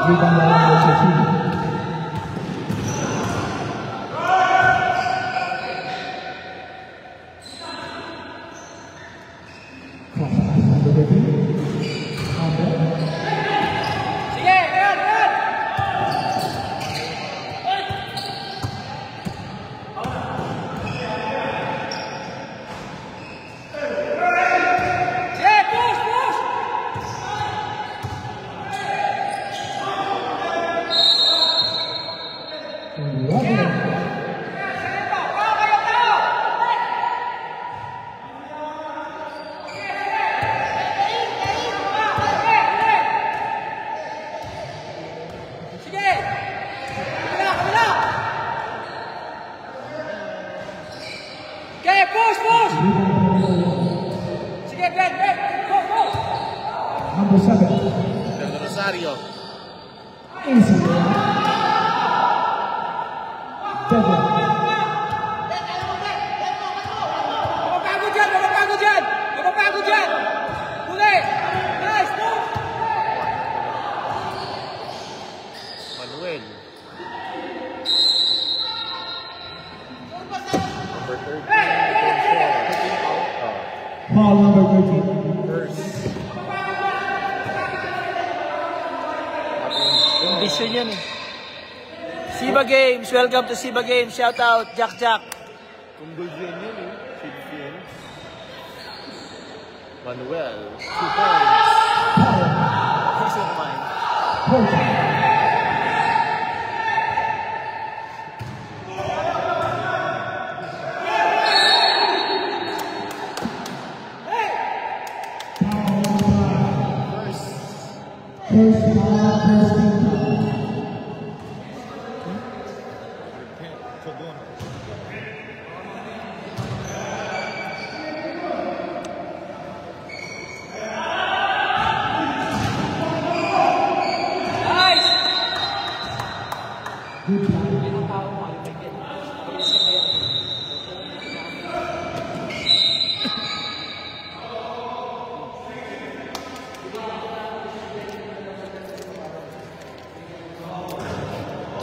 Rebound by number 13. Number 7. Del Rosario. Easy. Devil. Mapapago dyan! Huli! Nice! Move! Manuel. Number 13. Foul number 13. First. Vision yan eh. Siba Games, welcome to Siba Games. Shout out, Jack Jack. Kung yan yun eh. Philippine. Manuel. 2 points. Peace of mind.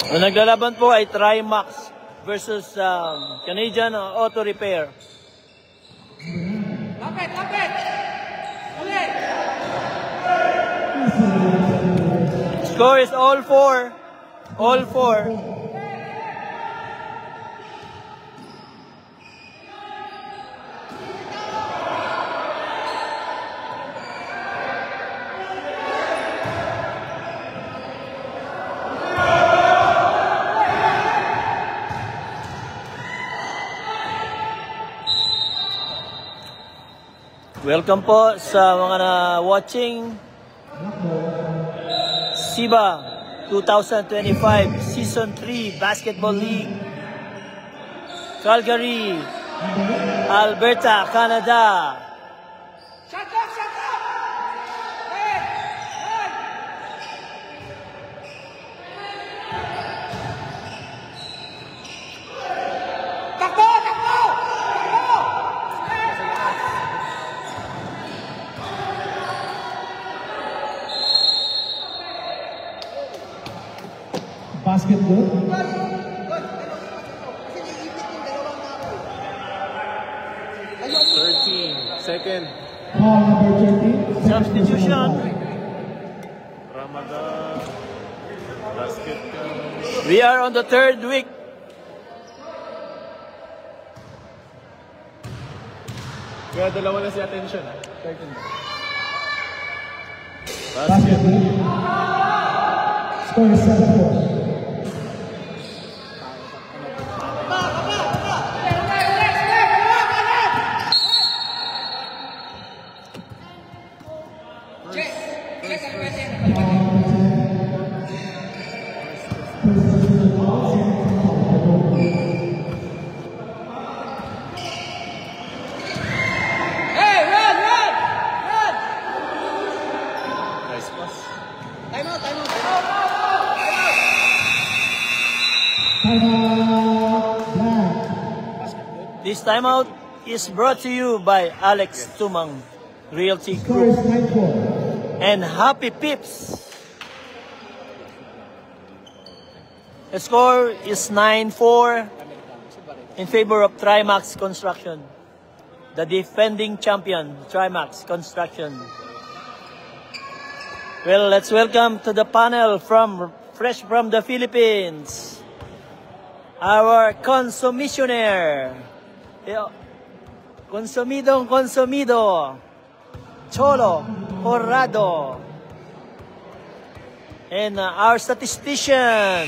Ang naglalaban po ay Trimax versus Canadian Auto Repair. Lapit! Lapit! Ulit! Score is all 4. All 4. Welcome po sa mga na-watching SIBA 2025 Season 3 Basketball League, Calgary, Alberta, Canada. Shut up! Shut up! Hey! Hey! Takbo! Takbo! Takbo! Basket good. 13. Second. Foul number 13. Substitution. Ramadan. Basket. We are on the 3rd week. Kaya dalawa na si attention ah. 13. Basket good. Score is 7-4. This timeout is brought to you by Alex Tumang Realty Score is Group 9-4. and Happy Pips. The score is 9-4 in favor of Trimax Construction. The defending champion, Trimax Construction. Well, let's welcome to the panel fresh from the Philippines, our consumisionaire, consumido, Cholo Corrado, and our statistician,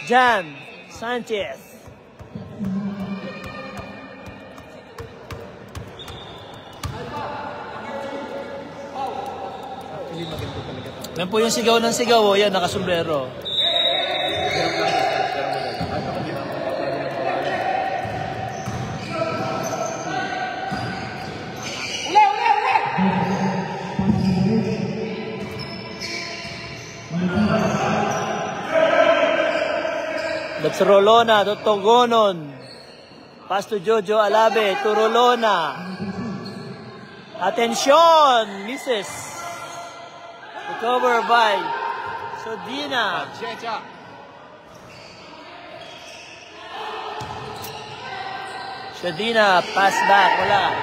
Jan Sanchez. Yan po yung sigaw ng sigaw, oh. Yan, nakasombrero. That's Rolona, to Togonon. Pass to Jojo Alabe, to Rolona. Attention, misses. Recover by Sodina. Sodina, pass back, wala.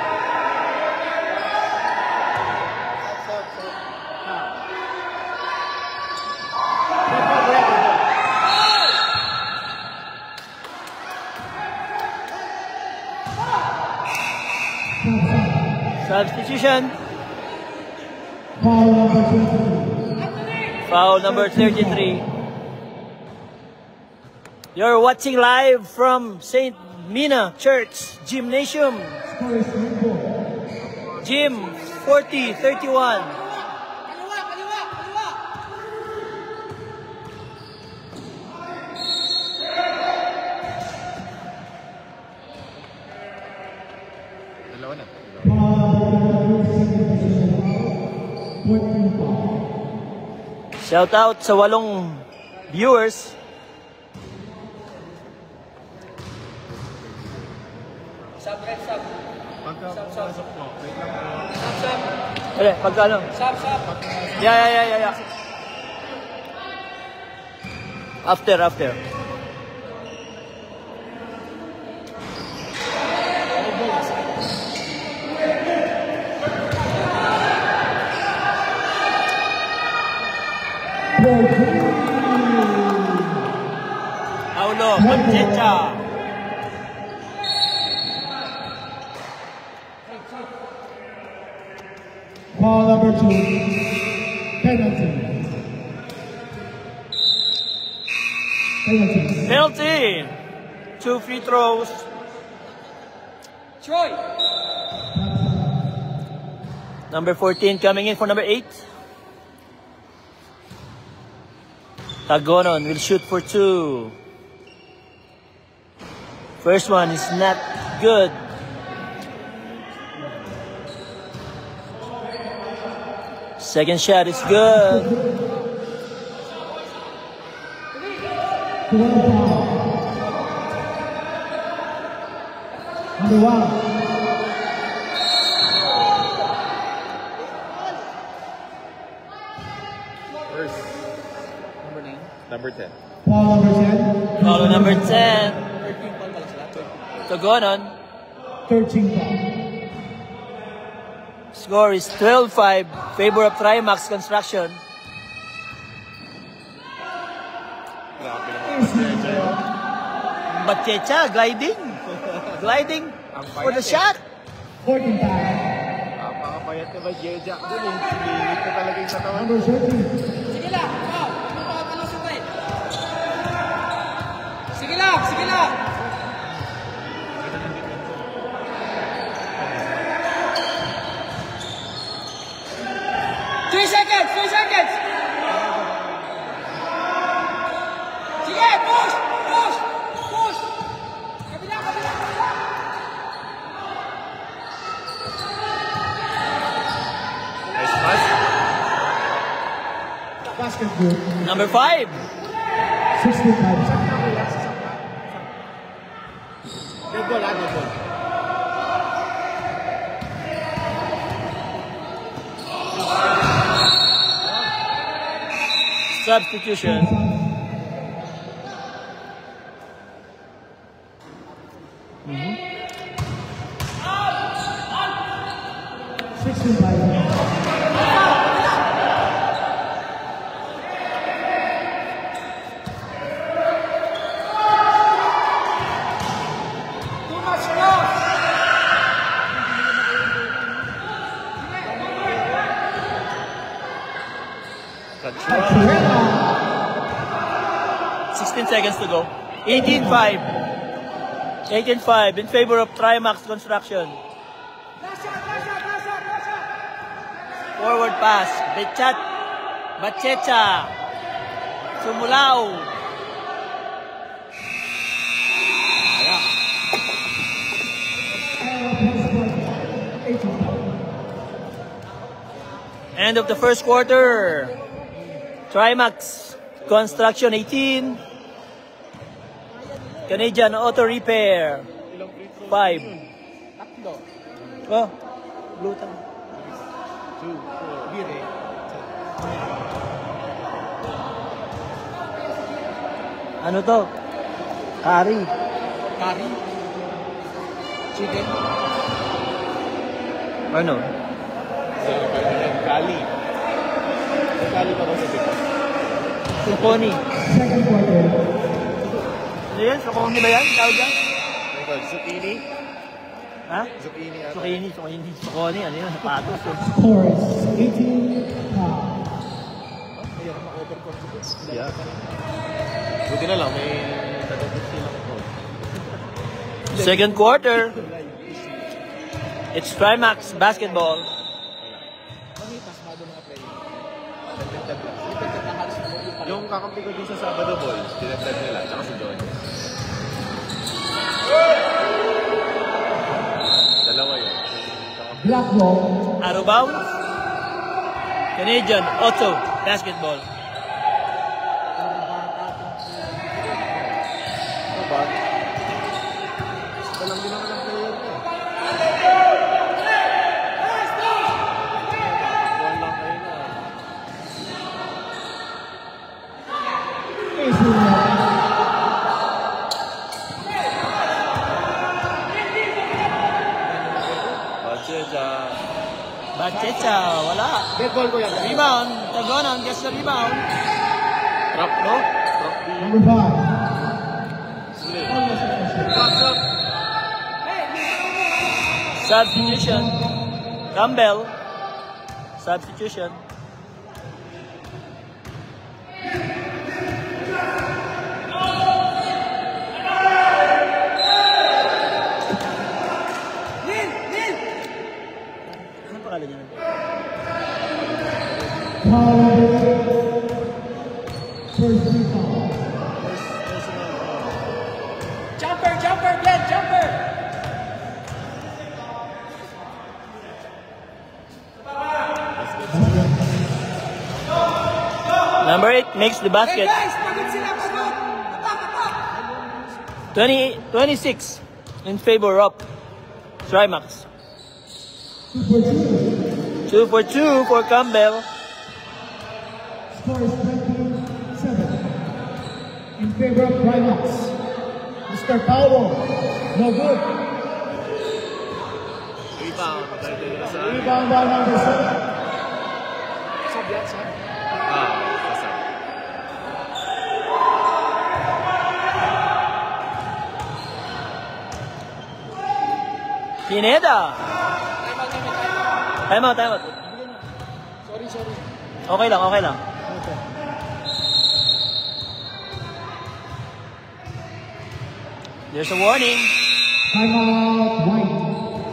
Substitution. Foul number 33. You're watching live from St. Mina Church Gymnasium. Gym 4031. Shout out sa 8 viewers. Sub. Pagka-pasok po, wait lang po. Ano, pagkano? Sub. Yeah. After. Paulo Conchecha. Foul number 2, penalty. Penalty. 2 free throws. Troy. Number 14 coming in for number 8. Tagonon will shoot for 2. First one is not good. Second shot is good. Number 1. First. Number 10. Foul number 10. Follow number 10. Tagonon. 13 foul. Score is 12-5. Favor of Trimax Construction. Bachecha, gliding. Gliding for the shot. 14 foul. Napakapayat na ba, Jeja? Doon yung sinilip ko talaga yung katawan. Number 13. Sige lang, sige lang. Three seconds. Sige, push. Kabila. Nice pass. Basket good. Number 5. 65. Good ball. Substitution. 16,000. Too much loss. Cachuela. 16 seconds to go. 18-5. 18-5 in favor of Trimax Construction. Last shot, last shot, last shot, last shot. Forward pass. Bechat. Bachecha. Sumulao. Ayan. End of the first quarter. Trimax Construction 18. Canadian Auto Repair 5. Tatlo. Oh, blue time. 2, 4. Bire. Ano to? Curry. Curry. Chicken. Ano? Kali. Kali pa ba sa dito? Sukoni. Second quarter. Ano yan? Sukoni ba yan? Tawag yan? Zucchini. Ha? Zucchini. Sukini. Sukoni. Ano yun? Sapatos. Scores 18 pounds. Ayun, ma-overconfidence. Yeah. Buti na lang, may tatapos silang call. Second quarter. It's Trimax Basketball. Yung kakampi ko din sa Sabado Boys, tinagdag nila, tsaka si John. Dalawa yun. Black ball. Out of bounds. Canadian Auto Basketball. Ano ba? Ito lang din naman ang player ko. Buwan lang kayo na. Bachecha. Bachecha. Wala. Dead ball ko yan. Rebound. Tagonon gets the rebound. Trap, no? Trap B. Number 5. Box up. Substitution. Campbell. Substitution. Ano pangalan niya? First rebound. Jumper, jumper, Glenn, jumper. Number 8 makes the Hey basket. guys, pagod sila, pagod. Atak, atak. 26 in favor of Trimax. 2 for 2 for Campbell. Score is 27. In favor of Trimax. Mr. Paulo. No good. Rebound. Dahil nila sa... Rebound by number 7. Sab yan, sab. Kasab. Pineda. Time out. Sorry. Okay lang. There's a warning. Timeout White.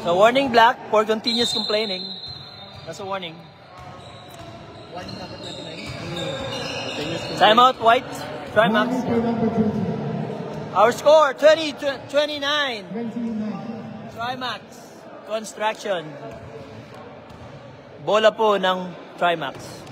So warning black for continuous complaining. That's a warning. Timeout white. Trimax. Warning for number 20. Our score 29. 29. Trimax Construction. Bola po ng Trimax.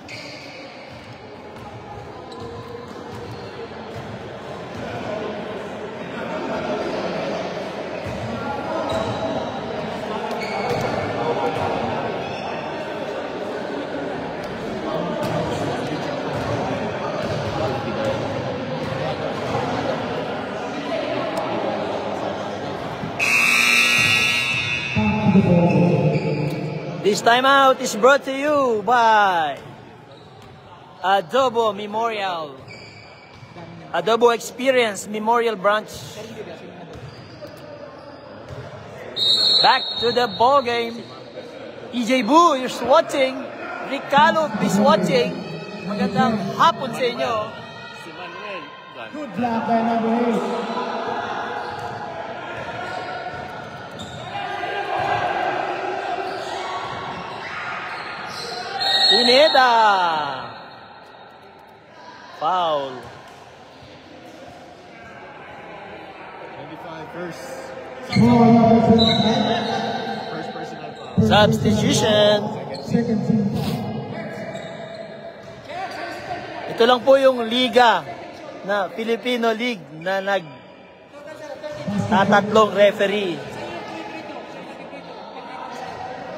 Back to the ball. This timeout is brought to you by Adobo Memorial. Adobo Experience Memorial Branch. Back to the ball game. EJ Boo is watching. Rick Calov is watching. Magandang hapon sa inyo. Si Manuel. Good block by number 8. Pineda. Foul. 25 first. Foul number 4. First personal foul. Substitution. Second team. Ito lang po yung liga na Filipino League na nagtatatlong referee.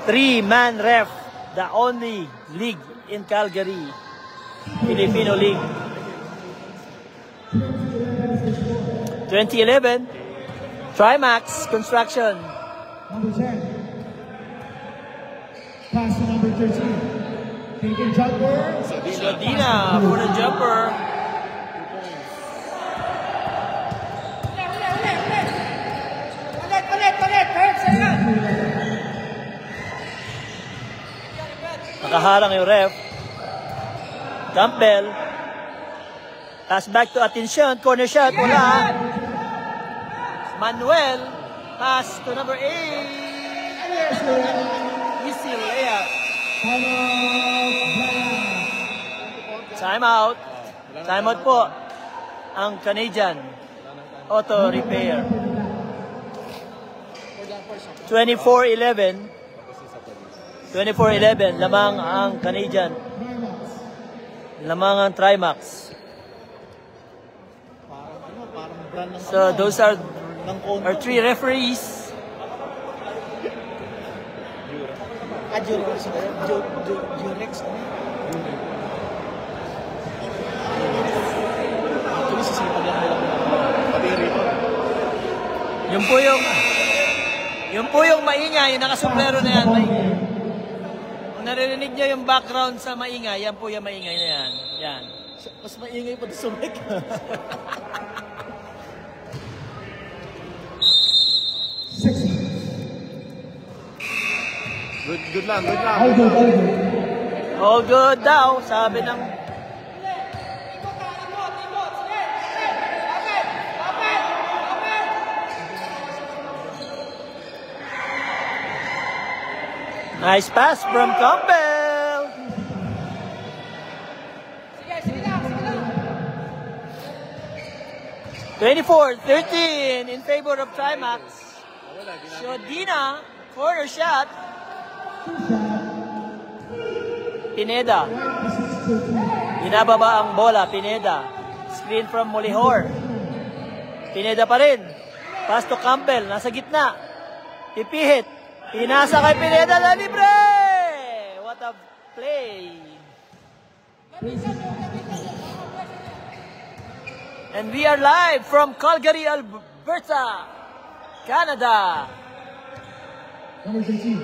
3-man ref. The only league in Calgary. Filipino League. 2011. Trimax Construction. Number 10. Pass to number 13. Taking jumper. Sodina for the jumper. Nakaharang yung ref. Campbell. Pass back to Attention. Corner shot. Wala. Manuel. Pass to number 8. Easy layup. Time out. Time out po. Ang Canadian Auto Repair. 24-11. 24-11, lamang ang Canadian. Lamang ang Trimax. So those are our 3 referees. Jurex. Yung po yung maingay, yung nakasuplero na yan. Kung naririnig niyo yung background sa maingay, yan po yung maingay na yan. Yan. Mas maingay pa sa mic. Good lang, good lang. All good, all good. All good daw, sabi ng... Nice pass from Campbell. Sige lang. 24-13 in favor of Trimax. Sodina, corner shot. Pineda. Binababa ang bola, Pineda. Screen from Molihor. Pineda pa rin. Pass to Campbell, nasa gitna. Pipihit. Pinasa kay Pineda na libre! What a play! And we are live from Calgary, Alberta, Canada. Number 13.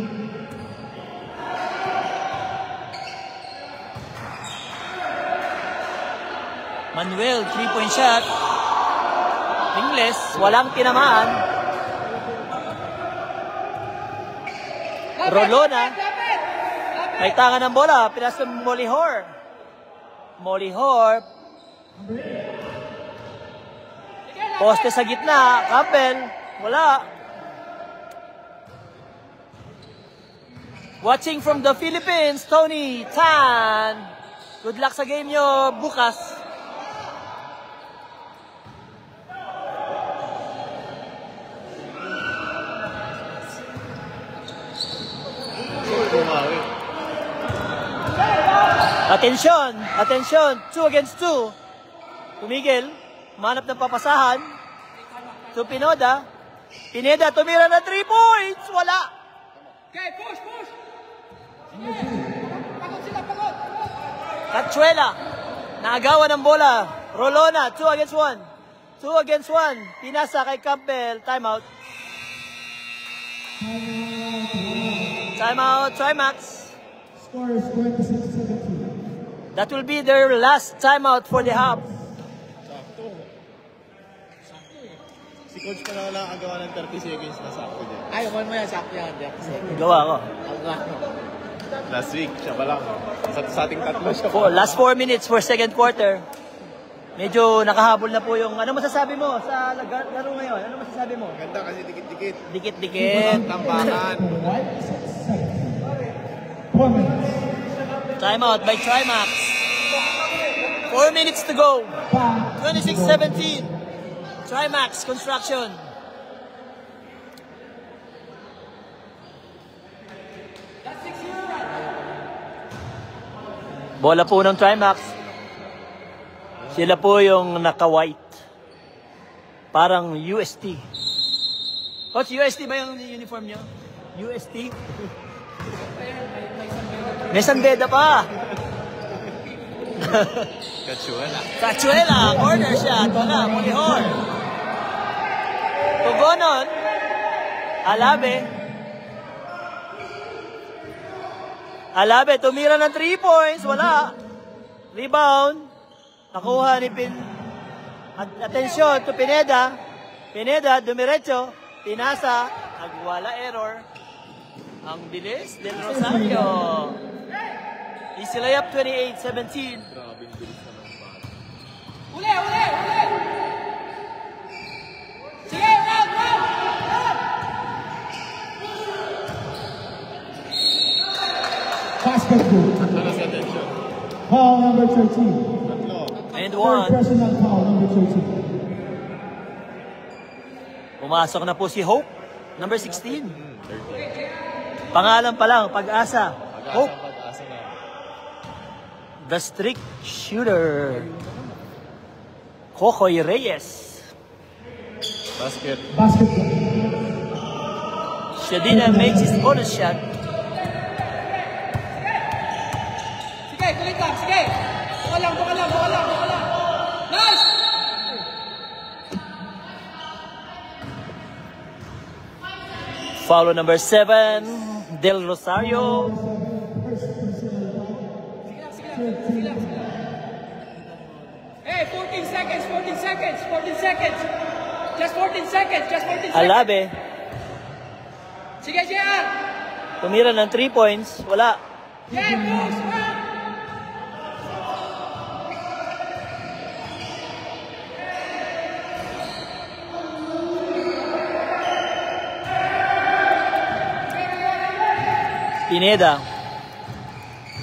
Manuel, 3-point shot. Ingles, walang tinamaan. Rolona, may tangan ng bola, pinas ng Molihor. Molihor, poste sa gitna, Campbell, wala. Watching from the Philippines, Tony Tan. Good luck sa game nyo bukas. Atensyon, 2 against 2. Tumigil, manap ng papasahan. To Pineda. Pineda tumira na 3 points, wala. Okay, push! Pagod sila. Cachuela, naagawan ng bola. Rolona, 2 against 1. 2 against 1. Pinasa kay Campbell, timeout. Timeout, Trimax. Score is 26-17. That will be their last timeout for the half. Sakto. Si coach pa na lang ang gawa ng 30 seconds na sakto dyan. Ay, mo yan, sakto yan. Gawa ko. Last week, siya pa lang. Sa ating tatlo siya Last 4 minutes for second quarter. Medyo nakahabol na po yung... Ano masasabi mo sa laro ngayon? Ano masasabi mo? Ganda kasi dikit-dikit. Dikit-dikit. Tambakan. 4 minutes. Timeout by Trimax. 4 minutes to go. 26-17. Trimax Construction. Bola po ng Trimax. Sila po yung naka-white. Parang UST. Coach, UST ba yung uniform nyo? UST? May sandeda pa. Kachuela. Cachuela, corner shot. Wala, Molihor. Tugonon. Alabe. Alabe, tumira ng 3 points. Wala. Rebound. Nakuha ni Atensyon to Pineda. Pineda, dumiretso. Pinasa. Nagwala error. Ang bilis del Rosario. Easy layup, 28-17. Grabe yung bilis na ng bata. Uli! Sige, run! Basketball. Ano sa attention? Foul number 13. Tatlo. And Third one. personal foul number 13. Pumasok na po si Hope, number 16. 30. Pangalan pa lang, Pag-asa. Hope, Pag-asa na. the strict shooter. Kokoy Reyes. Basket. Basketball. Shadina makes his bonus shot. Sige, kulit lang, sige! Buka lang! Nice! Follow number 7, Del Rosario. Hey, 14 seconds! Just 14 seconds! Alabe, Sige, JR! tumira ng 3 points. Wala. Yeah, moves! Run! Pineda.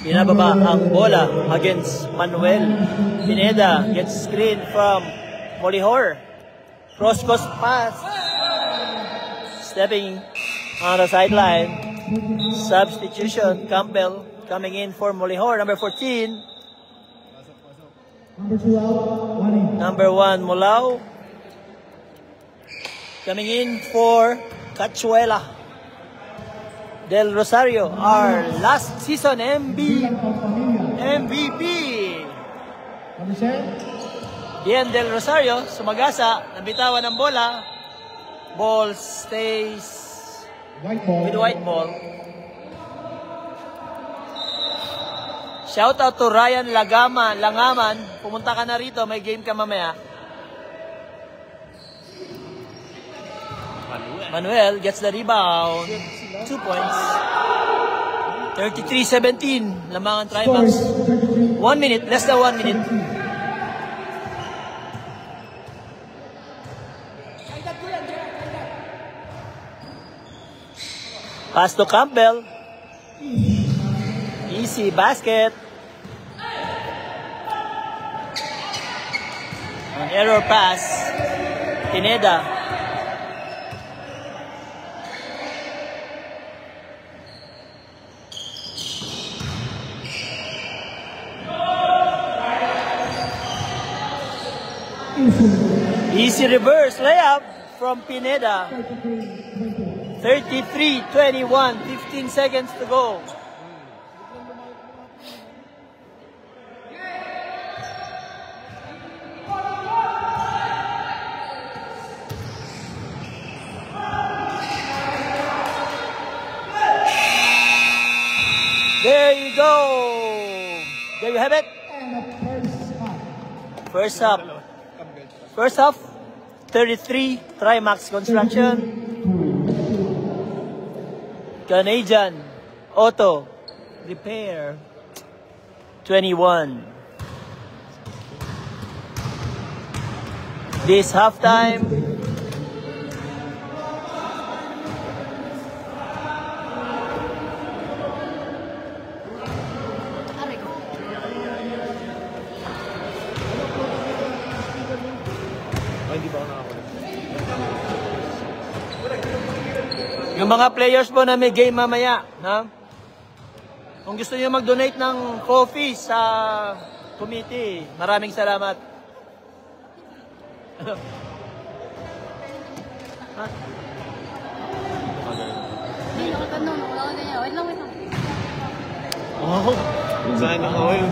Binababa ang bola against Manuel. Pineda gets screen from Molihor. Cross-coast pass. Stepping on the sideline. Substitution. Campbell coming in for Molihor. Number 14. Number 2 out. 1 in. Number 1, Mulao. Coming in for Cachuela. Del Rosario, our last season MVP. Number 10. Bien Del Rosario, sumagasa, nabitawan ng bola. Ball stays White ball. with white ball. Shout out to Ryan Langaman. Pumunta ka na rito, may game ka mamaya. Manuel gets the rebound. 2 points. 33-17. Lamangan Trimax. 1 minute, less than 1 minute. Pass to Campbell. Easy basket. An error pass. Pineda. Easy reverse layup from Pineda. 33-21, 15 seconds to go. There you go. There you have it. And a first First half. half. First half, 33, Trimax Construction. Canadian Auto Repair, 21. This halftime, Ay, hindi pa ako nakakulit. yung mga players po na may game mamaya, ha? Kung gusto niyo mag-donate ng coffee sa committee, maraming salamat. Ano? Ha? Hindi, nakatanong. Wala ka na niya. Wait lang, wait lang. Oh, sana all.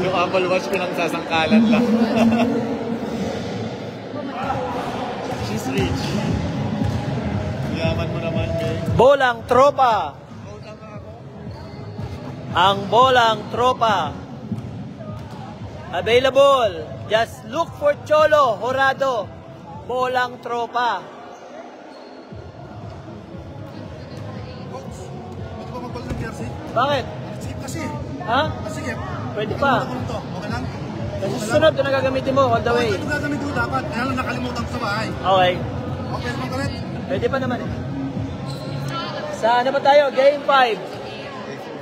Yung Apple Watch pinagsasangkalan lang. She's rich. Yaman mo naman, Meg. Bolang Tropa. Ang Bolang Tropa. Available. Just look for Cholo Horado. Bolang Tropa. Ba't ba mag-gold ng jersey? Bakit? Sige kasi. Ha? Sige. Pwede pa. Okay lang? Kasi susunod na gagamitin mo all the way. Ito gagawin ko dapat. Kaya lang nakalimutan ko sa bahay. Okay. Okay naman ka rin. Pwede pa naman eh. Sa ano ba tayo? Game 5.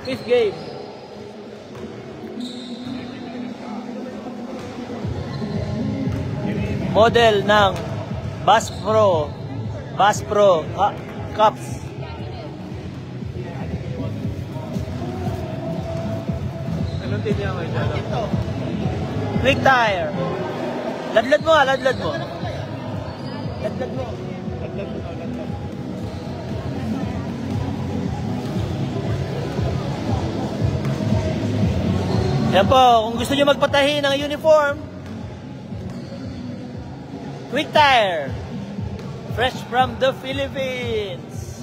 Fifth game. Model ng Bass Pro Cups. Anong team niya ngayon? Quick tire. Ladlad mo. Ladlad mo. Yan po, kung gusto nyo magpatahi ng uniform, Quick Tire. Fresh from the Philippines.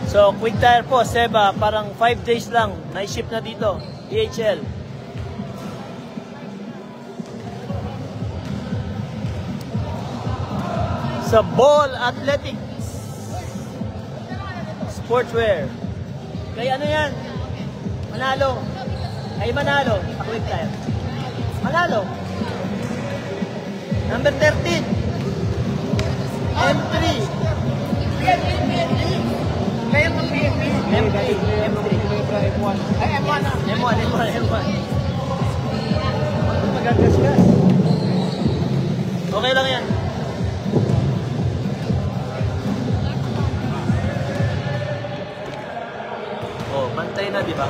So, Quick Tire po, Seba, parang 5 days lang, na-ship na dito, DHL. Sa Ball Athletics Sportswear. Kaya ano yan? Manalo. Ay manalo. Quick Tire. Manalo. Number 13. M3. Kaya mo PMP. M3. M1. Ay, M1 na. M1. Magagasgas. Okay lang yan. Oh, bantay na, di ba?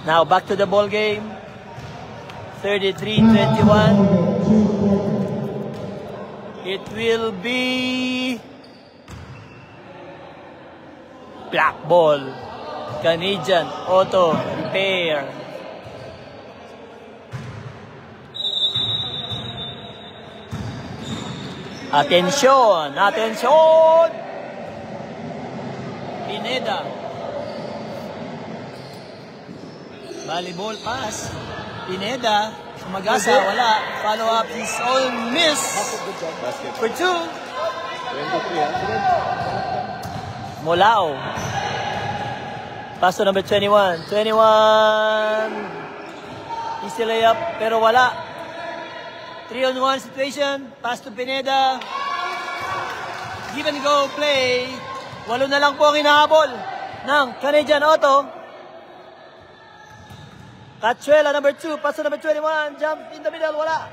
Now, back to the ball game. 33-21. It will be black ball. Canadian Auto Repair. Atensyon! Atensyon! Pineda. Volleyball pass. Pineda. Sumagasa. Wala. Follow up is all miss. Basket. For 2. 23 Molao. Pass to number 21. 21. Easy layup. Pero wala. 3-on-1 situation. Pass to Pineda. Give and go play. 8 na lang po ang hinahabol ng Canadian Auto. Cachuela, number 2. Pass to number 21. Jump in the middle. Wala.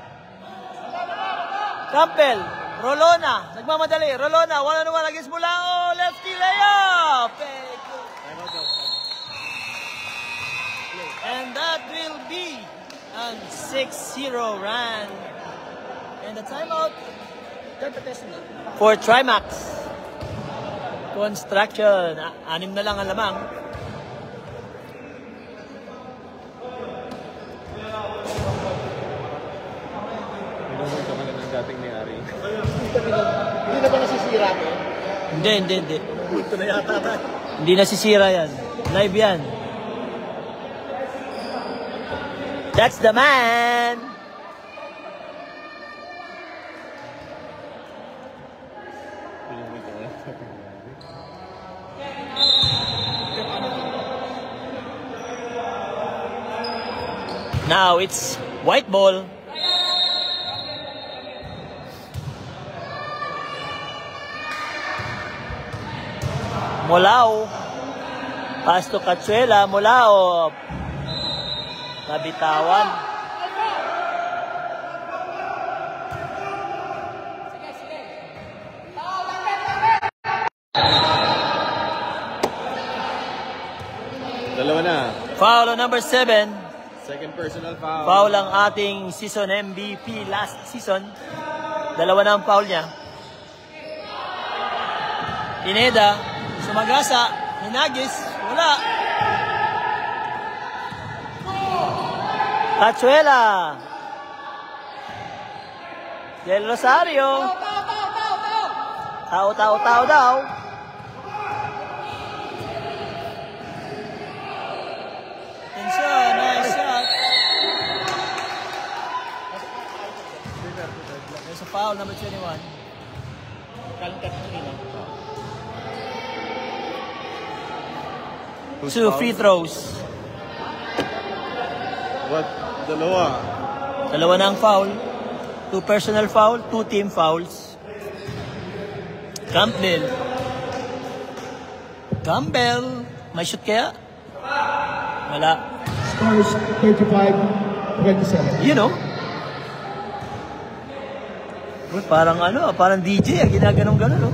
Campbell. Rolona. Nagmamadali. Rolona. 1-on-1 against Mulao. Lefty layup. And that will be a 6-0 run. And the timeout for Trimax Construction. 6 na lang ang lamang. Minumulto ka na ng dating may-ari. Hindi na ba nasisira ko? Hindi. Punto na yata tayo. Hindi nasisira yan. Live yan. That's the man! Now it's white ball. Mulao. Pass to Cachuela. Mulao. Nabitawan. Dalawa na. Foul on number 7. Second personal foul. Foul ang ating season MVP last season. Dalawa na ang foul niya. Pineda, sumagasa, hinagis, wala. Cachuela. Del Rosario. Tao daw. Attention, nice shot. There's a foul, number 21. Two free throws. What? Dalawa. Dalawa na ang foul. Two personal foul, two team fouls. Campbell. May shoot kaya? Wala. Scores 35-27. You know? Parang parang DJ, ginaganong-ganon, no?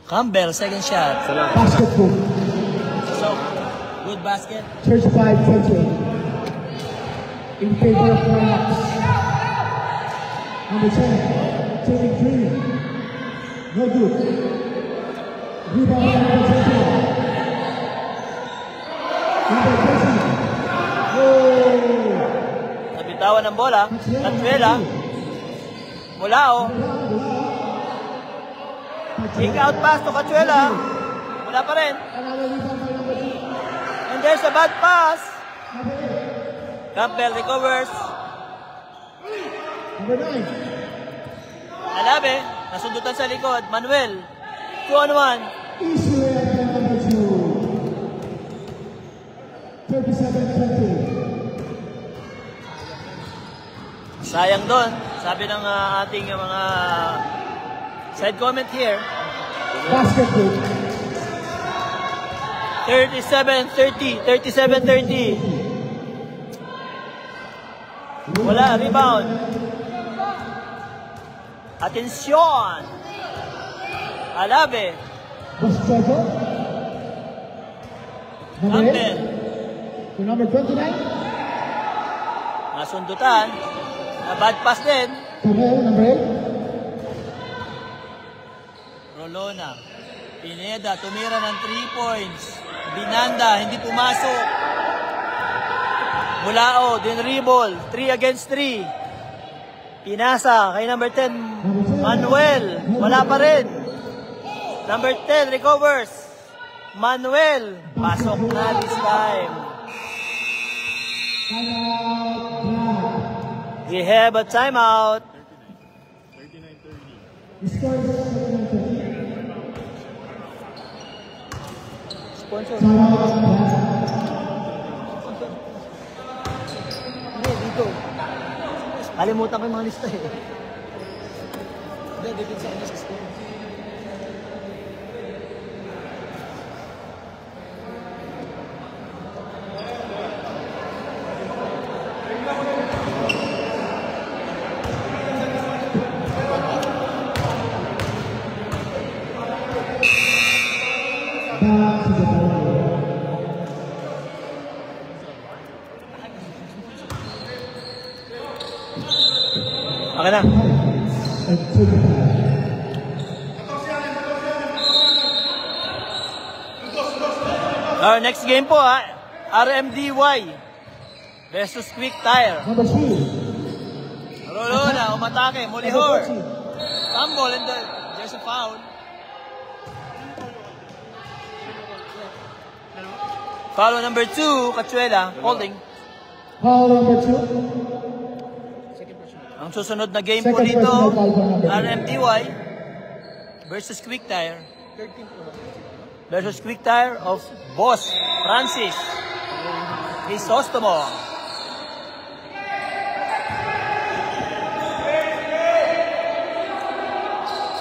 Campbell, second shot. Basketball. So, good basket. 35-28. In favor of Rolex. Number 10, taking three. No good. Rebound number 20. Number 20. Oh! Nabitawan ng bola. Cachuela. Mulao. Kick out pass to Cachuela. Wala pa rin. Another rebound by number 2. And there's a bad pass. Campbell recovers. Number 9. Alabe. Nasundutan sa likod. Manuel. 2-on-1. Israel by number 2. 37-20. Sayang doon. Sabi ng ating mga side comment here. Basketball. 37-30. 37-30. Wala, rebound. Atensyon. Alabe. Bustavo. Number Campbell. 8. To number 29. Nasundutan. Bad pass din. Terrell, number 8. Rolona. Pineda, tumira ng 3 points. Binanda, hindi pumasok. Mulao, dinribol. 3 against 3. Pinasa kay number 10, Manuel. Wala pa rin. Number 10, recovers. Manuel. Pasok na this time. We have a timeout. The score is 39-30. Sponsor. Timeout. Hindi, dito. Kalimutan ko yung mga lista eh. Hindi, dito sa kanya sa score. Back to the ball. Okay na. And take it back. Our next game po RMDY versus Quick Tire. Number 2. Rolona, umatake. Molihor. Tumble and there's a foul. Foul number 2, Cachuela, holding. Foul number 2. Ang susunod na game po dito, RMDY versus Quick Tire. Versus Quick Tire of Boss Francis Crisostomo.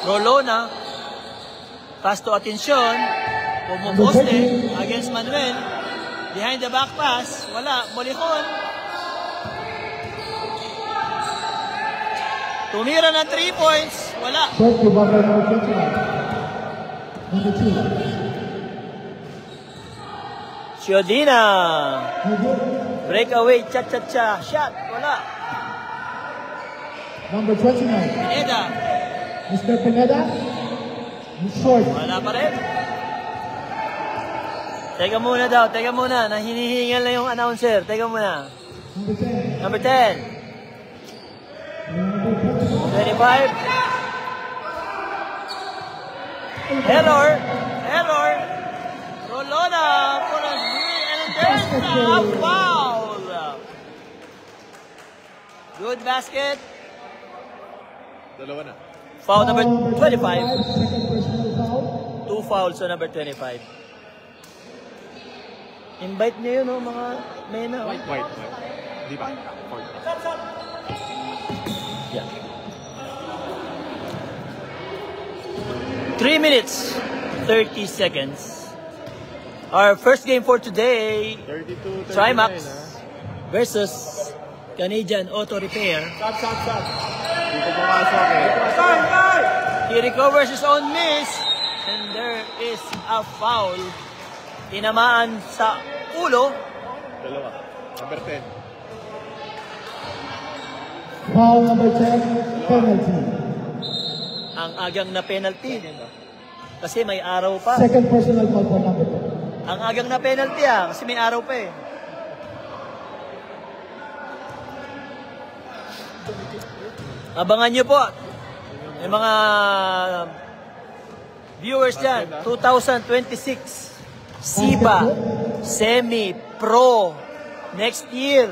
Rolona, pass to attention, pumuposte against Manuel, behind the back pass, wala, Molihor. Tumira ng 3 points, wala. Short rebound by number 21. Number 2. Ciodina, breakaway, cha-cha-cha, shot, wala. Number 29. Pineda, Mr. Pineda. Short. wala pa rin. Teka muna daw, teka muna. Hinihingal na yung announcer. Teka muna. Number 10. Number 10. 25. Error. Error. Rolona for a three and there's a foul. Good basket. Dalawa na. Foul number 25. Second personal foul. 2 fouls on number 25. Invite niyo yun, mga mena. White. Di ba? Yeah. 3 minutes, 30 seconds. Our first game for today, 32-39. Trimax versus Canadian Auto Repair. Hindi ko pumasok eh. He recovers his own miss, and there is a foul. Tinamaan sa ulo. Dalawa. Number 10. Foul number 10. Penalty. Ang agang na penalty. Kasi may araw pa. Second personal foul for number 10. Ang agang na penalty kasi may araw pa eh. Abangan nyo po. May mga viewers dyan. 2026 SIBA Semi-Pro next year.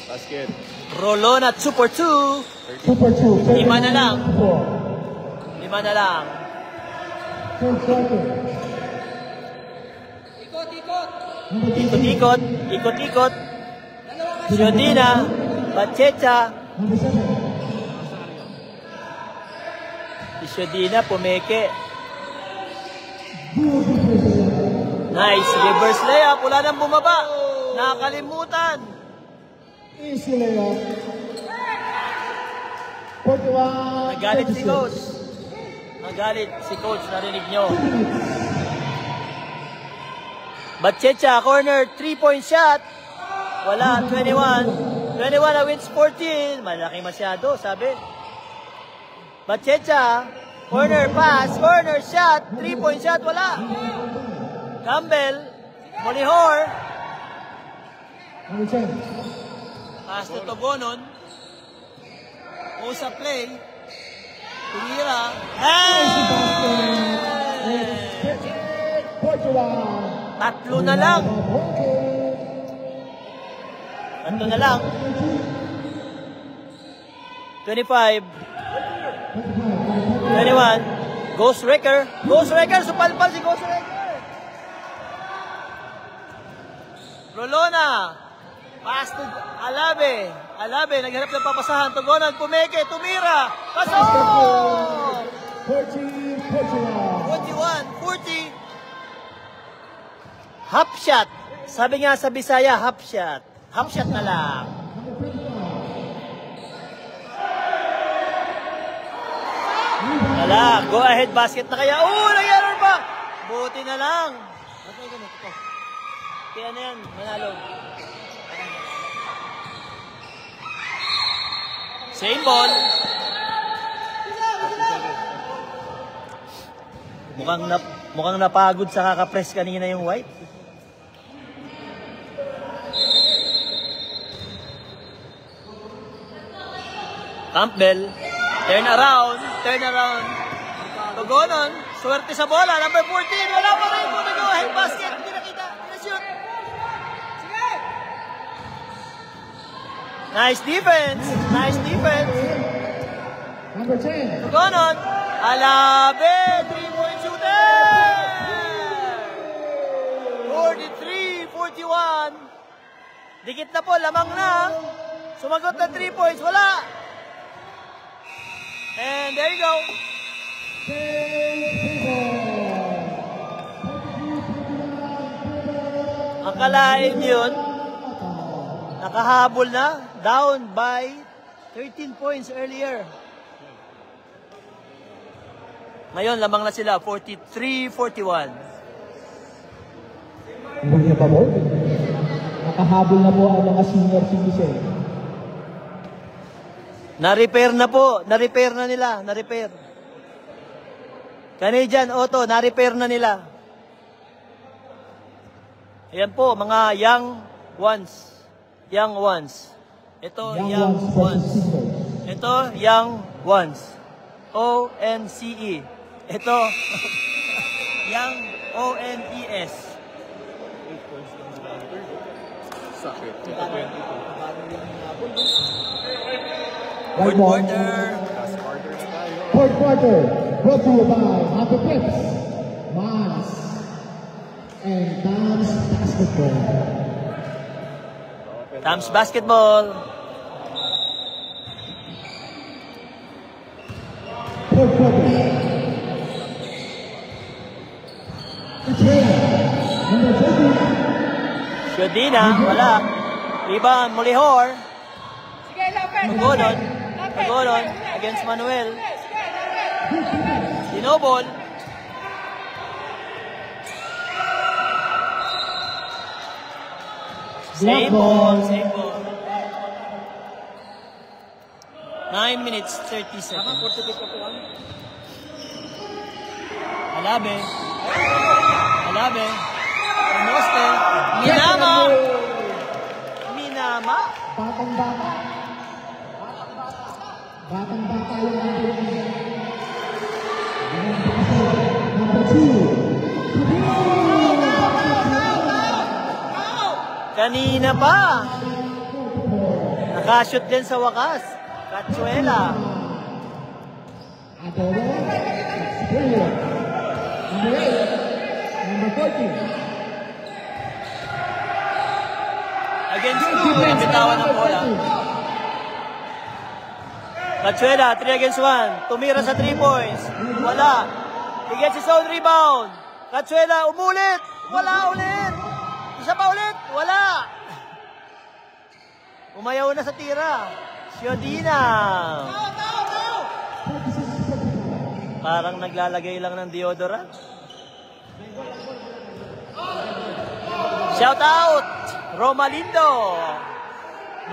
Basket. Rolona Super 2. Super 2. 5 na lang. 4. 5 na lang. Third quarter. Number 15. Ikot-ikot. Ikot-ikot. Ciodina. Bachecha. Number 7. Ciodina pumeke. Nice. Reverse layup. Wala nang bumaba. Nakakalimutan. Easy layup. 41. Nagalit si 36. Coach. Nagalit si Coach. Narinig nyo. Bachecha, corner, 3-point shot. Wala, 21. 21 against 14. Malaki masyado, sabi. Bachecha, corner pass, corner shot, 3-point shot, wala. Campbell, Molihor, Number 10. pass to Togonon. Usa play. Tumira. Hey! Portugal. Tatlo na lang. Tatlo na lang. 25. 21. Ghost Wrecker. Ghost Wrecker. Supalpal si Ghost Wrecker. Rolona. Pass to Alabe. Alabe. Naghanap ng papasahan. Tugonan. Pumeke. Tumira. Pasok! 40 Portugal. 41. 40. Half shot. Sabi nga sa Bisaya, half shot. Half shot na lang. Wala. Go ahead basket na kaya. Nag-error pa. Buti na lang. Kaya na yan. Manalo. Same ball. Mukhang napagod sa kakapress kanina yung White. Campbell. Turn around. Tugonon. Swerte sa bola. Number 14. Wala pa rin. Puto go ahead basket. Hindi nakita. Shoot. Nice defense. Number 10. Tugonon. Alabe. 3-point shooter. 43-41. Dikit na po. Lamang na. Sumagot ng 3 points. Wala. And there you go. Akalain yun. Nakahabol na. Down by 13 points earlier. Ngayon, lamang na sila. 43-41. Hindi pa po. Nakahabol na po ang mga senior citizen. Na-repair na po. Na-repair na nila. Na-repair. Canadian Auto, na-repair na nila. Ayan po, mga young ones. Young ones. Ito, young ones. Ito, young ones. O-N-C-E. Ito, young O-N-E-S. Sakit. Fourth quarter. Fourth quarter. Brought to you by Happy Pips, Mans, and Tom's Basketball. Tom's Basketball. Fourth quarter. Number 30. Shodina, wala. Rebound, Molihor. Sige, lapit. Pagolon against Manuel. Dinobol. Same ball. 9 minutes, 30 seconds. Alabe. Moste. Minama. Batang-bata. Batang-bata yung number 2. Kanina pa. Nakashoot din sa wakas. Katsuela. Adoro. Superior. Number 8. Number 14. Against 2. Nabitawan ng bola. Katsuela, 3 against 1. Tumira sa 3 points. Wala. He gets his own rebound. Katsuela, umulit. Wala ulit. Isa pa ulit. Wala. Umayaw na sa tira. Shodina. Parang naglalagay lang ng deodorant. Shout out, Romalindo.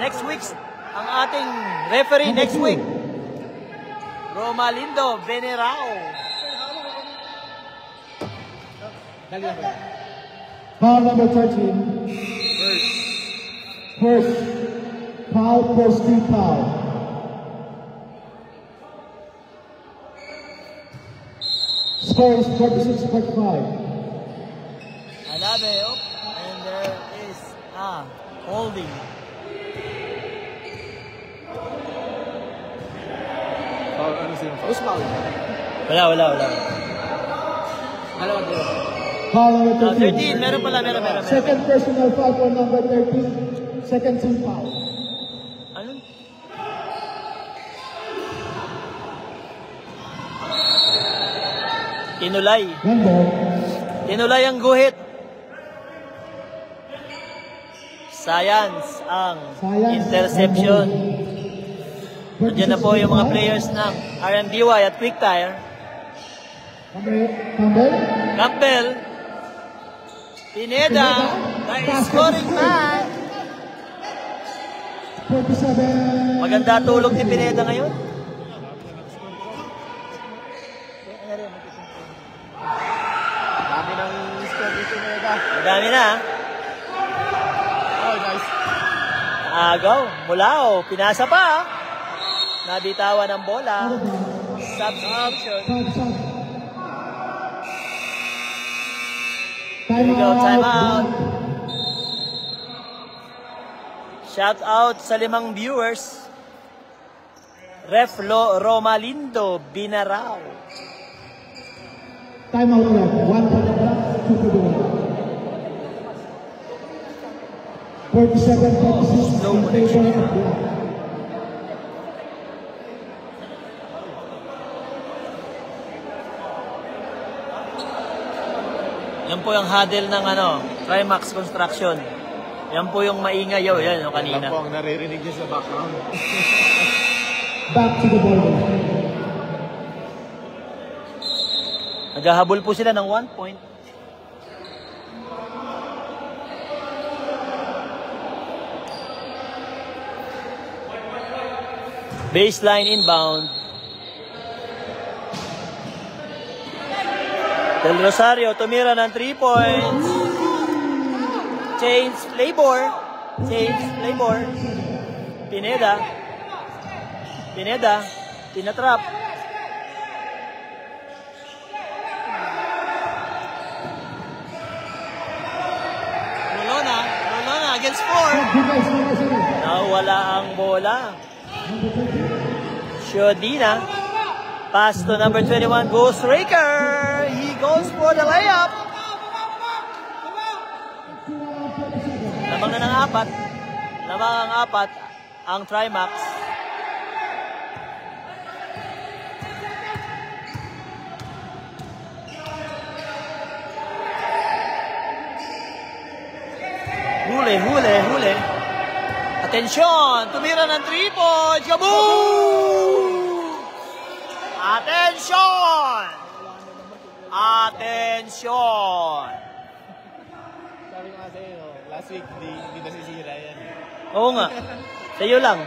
Next week, ang ating referee next week. Romalindo Venerao. Foul number 13. First. Foul, first team foul. Score is 46-45. Alabe, and there is holding. Ano sino? Usmal. Wala. Foul number 13, 13. meron pala. Second personal foul for number 13. Second team foul. Ano? Tinulay ang guhit. Science ang interception. Nandiyan na po yung mga players ng RMDY at Quick Tire. Campbell. Pineda. The scoring man. 47. Maganda tulog ni Pineda ngayon. Dami ng score dito na. Madami na. Oh, nice. Agaw. Mulao. Pinasa pa. Nabitawan ng bola. Substitution. Here we go, time out. Shout out sa 5 viewers. Ref Romalindo Binarao. Time out left. 1 for the Black, 2 for the White. 47-46 slow in connection. favor of Black. Yan po yung huddle ng Trimax Construction. Yan po yung maingay yun. Yan yung kanina. Alam po ang naririnig niya sa background. Back to the ball. Naghahabol po sila ng 1 point. Baseline inbound. Del Rosario tumira ng 3 points. Change Flavor. Pineda. Tinatrap. Rolona against 4. Nawala ang bola. Shodina. Pass to number 21, goes Raker. He goes for the layup. Lamang na ng 4 ang Trimax. Huli. Atensyon! Tumira ng 3 points. Kaboom! Atensyon! Sabi ko nga sa'yo, last week, hindi nasisira yan. Oo nga. Sa'yo lang.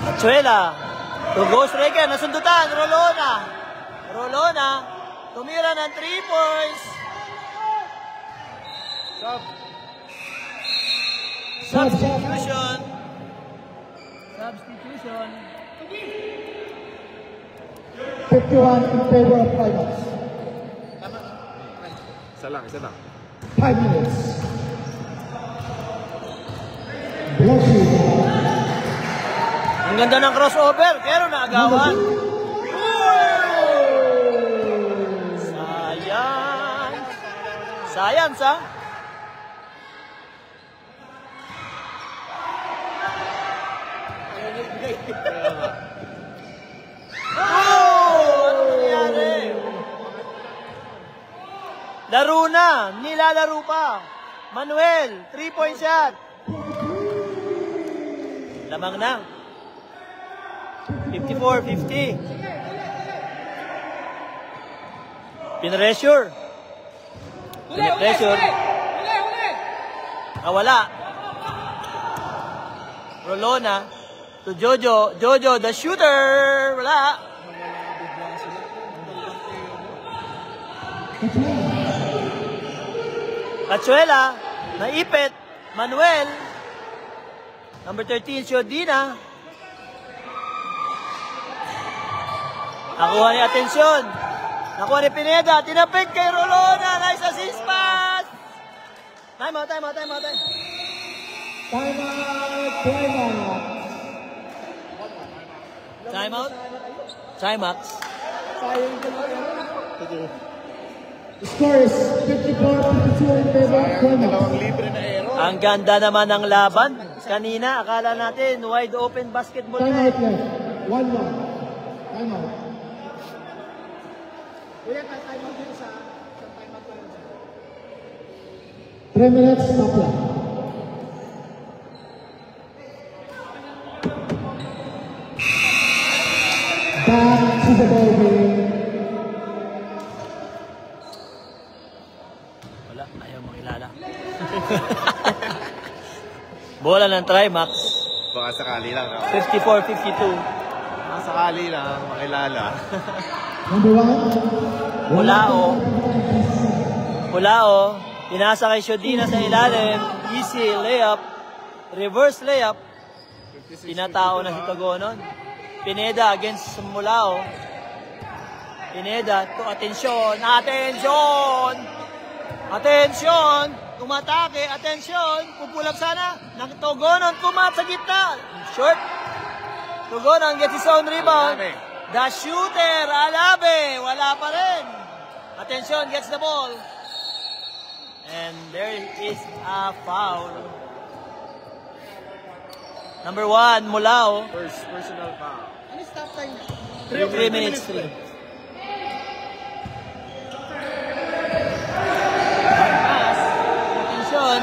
Atsuela. To Ghost Raker. Nasundutan. Rolona. Tumira ng 3 points. Substitution. 51 in favor of Trimax. Isa lang. 5 minutes. Blessing. Ang ganda ng crossover, pero naagawan. Sayang sa. Ano nangyari? Laro na, nilalaro pa. Manuel, 3-point shot. Lamang na. 54-50. Pinressure. Nawala. Rolona to Jojo. Jojo, the shooter. Wala. Atsuela. Naipit. Manuel. Number 13, Shodina. Nakuha ni atensyon. Nakuha ni Pineda. Tinapik kay Rolona. Nice assist pass. Time out. Trimax. The score is 54-52 in favor of Trimax. Dalawang libre na aero. Ang ganda naman ng laban. Kanina, akala natin wide open basketball Time na out left. 1-1. Time out. Kuya, time out din sa time out lang. 3 minutes, stop clock. Back to the ball game. Wala, ayaw makilala. Bola ng Trimax. Baka sakali lang. 54-52. Baka sakali lang, makilala. Number 1. Hulao. Pinasa kay Shodina sa ilalim. Easy layup. Reverse layup. 56, Tinatao na si Togonon. Pineda against Mulao. Pineda to atensyon. Atensyon! Atensyon! Tumatake. Atensyon! Pupulap sana. Ng Togonon kumat sa gitna. Short. Togonon gets his own rebound. Alabe. The shooter. Alabe. Wala pa rin. Atensyon gets the ball. And there is a foul. Number 1, Mulao. First personal foul. 3 minutes. 3. Pass. Attention.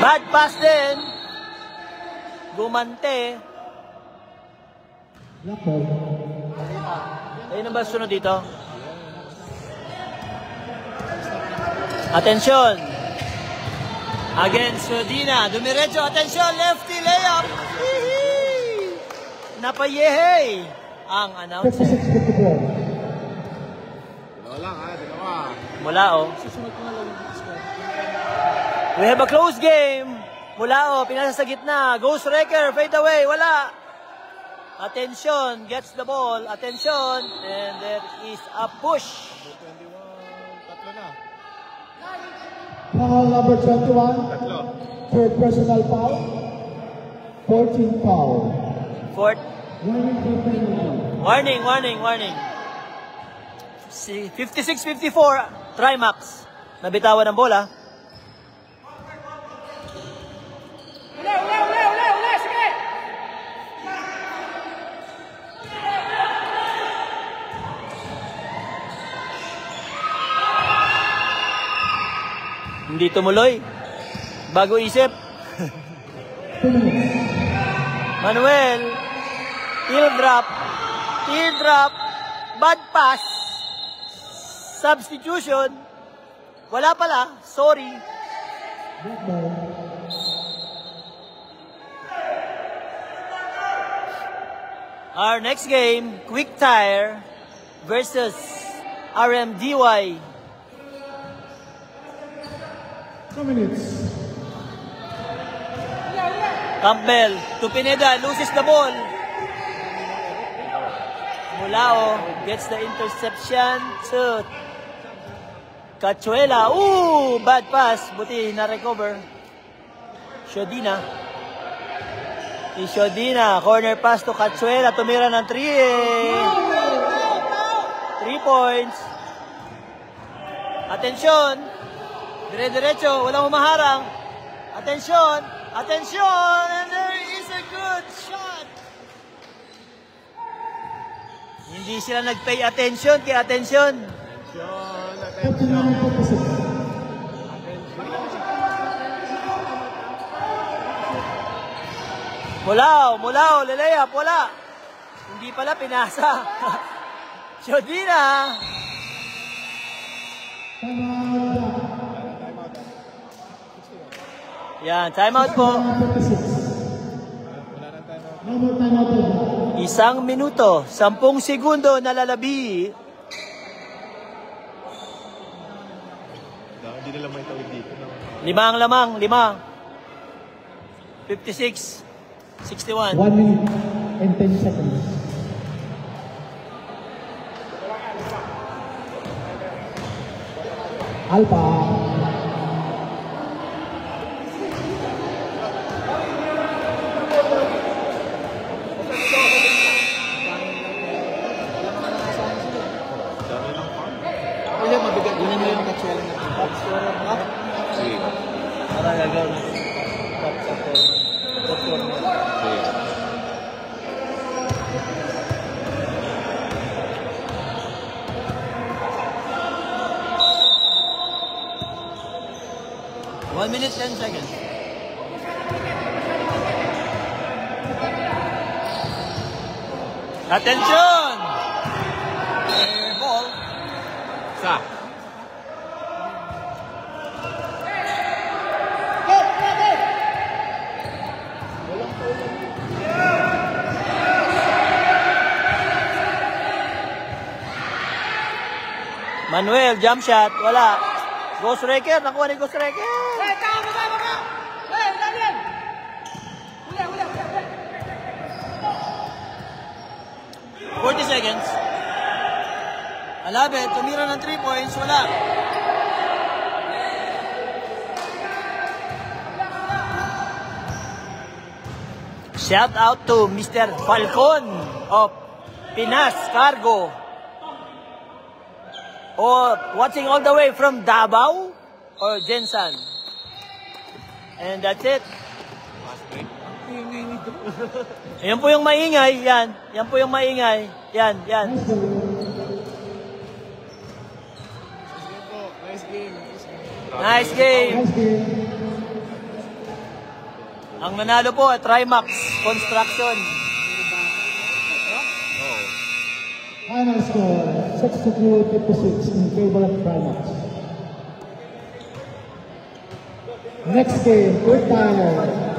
Bad pass din. Gumante. Black ball. Ayun ang ba sunod dito? Attention. Against Rodina. Dumiretso. Attention. Lefty layup. Hihi. Napayehey. Ang announcer. 56-54. Dalawa lang ha, dalawa. Mulao. We have a close game. Mulao, pinasa sa gitna. Ghost Wrecker, fade away. Wala. Attention, gets the ball. Attention. And there is a push. 21, tatlo na. Foul number 21. Tatlo. Third personal foul. 14 foul. Fourth. Warning. Warning. 56-54. Trimax. Nabitawan ng bola. Uli, sige! Hindi tumuloy. Bago isip. 2 minutes. Manuel. Heel drop. Bad pass. Substitution. Wala pala. Sorry. Black ball. Our next game, Quick Tire versus RMDY. 2 minutes. Campbell to Pineda, loses the ball. Mulao gets the interception to Cachuela. Ooh, bad pass. Buti na-recover. Shodina. Corner pass to Cachuela. Tumira ng 3 points. Atensyon. Dire-diretso. Walang humaharang. Atensyon. And there is a good shot. Hindi sila nag-pay attention kay atensyon. Attention. 49-56. Mulao, layup, wala. Hindi pala pinasa. Shodina. Yan, timeout po. 56. No more timeout. 1 minuto, 10 segundo na lalabi. Hindi nila may tawid dito. 5 ang lamang, 5. 56, 61. 1 minute and 10 seconds. Alpha. Sige. Para gagawin natin. Top corner. Sige. One minute, 10 seconds. Attention! Ball. Sa. Manuel, jump shot, wala. Ghost Wrecker, nakuha ni Ghost Wrecker. Hey, tama, baba! Hey, 40 seconds. Alabet, tumira ng 3 points, wala. Shout out to Mr. Falcon of Pinas Cargo. Or watching all the way from Davao or Jensan. And that's it. Fast break. Yan po yung maingay, yan. Yan po yung maingay. Yan, yan. Nice game. Nice game. Nice game. Ang nanalo po, Trimax Construction. Oh. Final score, 62-56 in favor of Primax. Next game, quarterfinal.